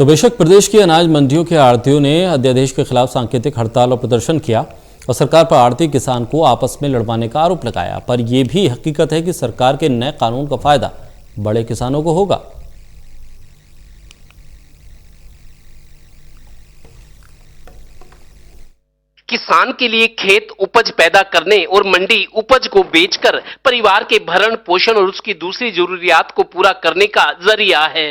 तो बेशक प्रदेश की अनाज मंडियों के आढ़तियों ने अध्यादेश के खिलाफ सांकेतिक हड़ताल और प्रदर्शन किया और सरकार पर आढ़ती किसान को आपस में लड़वाने का आरोप लगाया। पर यह भी हकीकत है कि सरकार के नए कानून का फायदा बड़े किसानों को होगा। किसान के लिए खेत उपज पैदा करने और मंडी उपज को बेचकर परिवार के भरण पोषण और उसकी दूसरी जरूरियात को पूरा करने का जरिया है।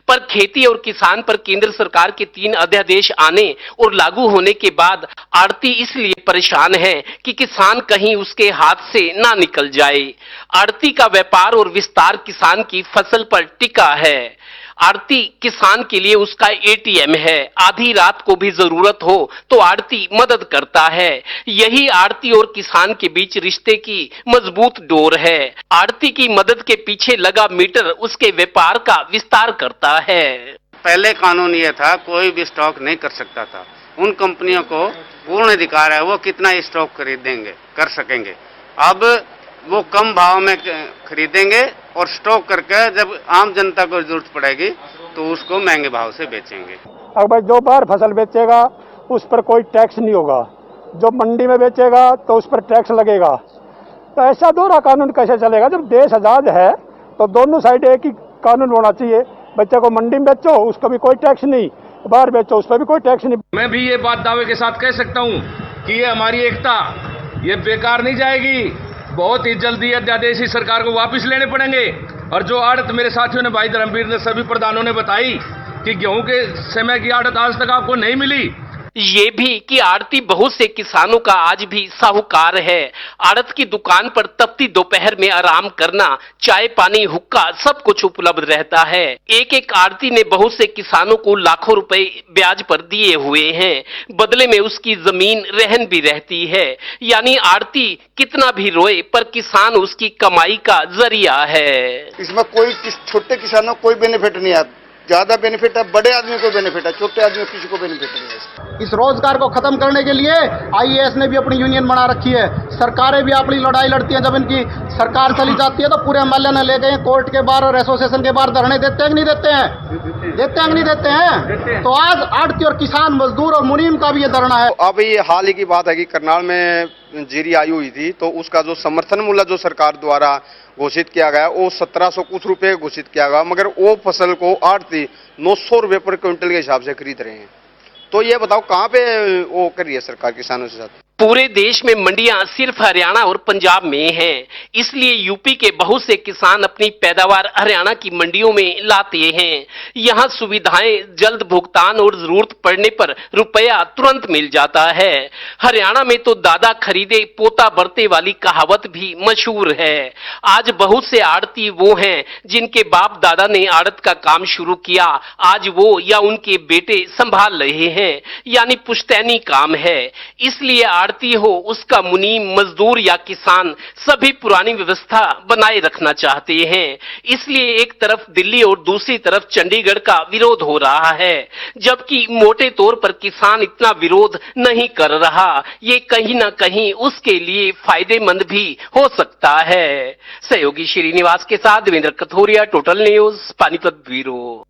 पर खेती और किसान पर केंद्र सरकार के 3 अध्यादेश आने और लागू होने के बाद आढ़ती इसलिए परेशान है कि किसान कहीं उसके हाथ से ना निकल जाए। आढ़ती का व्यापार और विस्तार किसान की फसल पर टिका है। आढ़ती किसान के लिए उसका एटीएम है। आधी रात को भी जरूरत हो तो आढ़ती मदद करता है। यही आढ़ती और किसान के बीच रिश्ते की मजबूत डोर है। आढ़ती की मदद के पीछे लगा मीटर उसके व्यापार का विस्तार करता है। पहले कानून ये था, कोई भी स्टॉक नहीं कर सकता था। उन कंपनियों को पूर्ण अधिकार है, वो कितना स्टॉक खरीदेंगे कर सकेंगे। अब वो कम भाव में खरीदेंगे और स्टॉक करके जब आम जनता को जरूरत पड़ेगी तो उसको महंगे भाव से बेचेंगे। अब भाई जो बाहर फसल बेचेगा उस पर कोई टैक्स नहीं होगा, जो मंडी में बेचेगा तो उस पर टैक्स लगेगा। तो ऐसा दोहरा कानून कैसे चलेगा? जब देश आजाद है तो दोनों साइड एक ही कानून होना चाहिए। बच्चे को मंडी में बेचो उसका भी कोई टैक्स नहीं, बाहर बेचो उस पर भी कोई टैक्स नहीं। मैं भी ये बात दावे के साथ कह सकता हूँ कि ये हमारी एकता ये बेकार नहीं जाएगी। बहुत ही जल्दी अध्यादेश ही सरकार को वापस लेने पड़ेंगे। और जो आड़त मेरे साथियों ने, भाई धर्मवीर ने, सभी प्रधानों ने बताई कि गेहूं के समय की आड़त आज तक आपको नहीं मिली। ये भी कि आढ़ती बहुत से किसानों का आज भी साहूकार है। आढ़त की दुकान पर तपती दोपहर में आराम करना, चाय पानी हुक्का सब कुछ उपलब्ध रहता है। एक एक आढ़ती ने बहुत से किसानों को लाखों रुपए ब्याज पर दिए हुए हैं। बदले में उसकी जमीन रहन भी रहती है। यानी आढ़ती कितना भी रोए पर किसान उसकी कमाई का जरिया है। इसमें कोई छोटे किसानों को कोई बेनिफिट नहीं है, ज्यादा बेनिफिट है बड़े आदमी को बेनिफिट है, छोटे आदमी को किसी को बेनिफिट नहीं है। इस रोजगार को खत्म करने के लिए आईएएस ने भी अपनी यूनियन बना रखी है। सरकारें भी अपनी लड़ाई लड़ती हैं। जब इनकी सरकार चली जाती है तो पूरे एमएलए ने ले गए कोर्ट के बाहर और एसोसिएशन के बाहर धरने देते हैं कि नहीं देते हैं? देते हैं कि नहीं देते हैं? तो आज आढ़ती और किसान मजदूर और मुनीम का भी ये धरना है। अब ये हाल ही की बात है कि करनाल में जीरी आई हुई थी, तो उसका जो समर्थन मूल्य जो सरकार द्वारा घोषित किया गया वो 1700 कुछ रुपए घोषित किया गया, मगर वो फसल को आढ़ती 900 रुपए पर क्विंटल के हिसाब से खरीद रहे हैं। तो ये बताओ कहाँ पे वो कर रही है सरकार किसानों के साथ? पूरे देश में मंडियां सिर्फ हरियाणा और पंजाब में हैं, इसलिए यूपी के बहुत से किसान अपनी पैदावार हरियाणा की मंडियों में लाते हैं। यहां सुविधाएं, जल्द भुगतान और जरूरत पड़ने पर रुपया तुरंत मिल जाता है। हरियाणा में तो दादा खरीदे पोता बरते वाली कहावत भी मशहूर है। आज बहुत से आढ़ती वो हैं जिनके बाप दादा ने आड़त का काम शुरू किया, आज वो या उनके बेटे संभाल रहे हैं। यानी पुश्तैनी काम है। इसलिए आढ़ती हो, उसका मुनीम, मजदूर या किसान, सभी पुरानी व्यवस्था बनाए रखना चाहते हैं। इसलिए एक तरफ दिल्ली और दूसरी तरफ चंडीगढ़ का विरोध हो रहा है, जबकि मोटे तौर पर किसान इतना विरोध नहीं कर रहा। ये कहीं ना कहीं उसके लिए फायदेमंद भी हो सकता है। सहयोगी श्रीनिवास के साथ Devendra Kathoria, total news, Panipat bureau.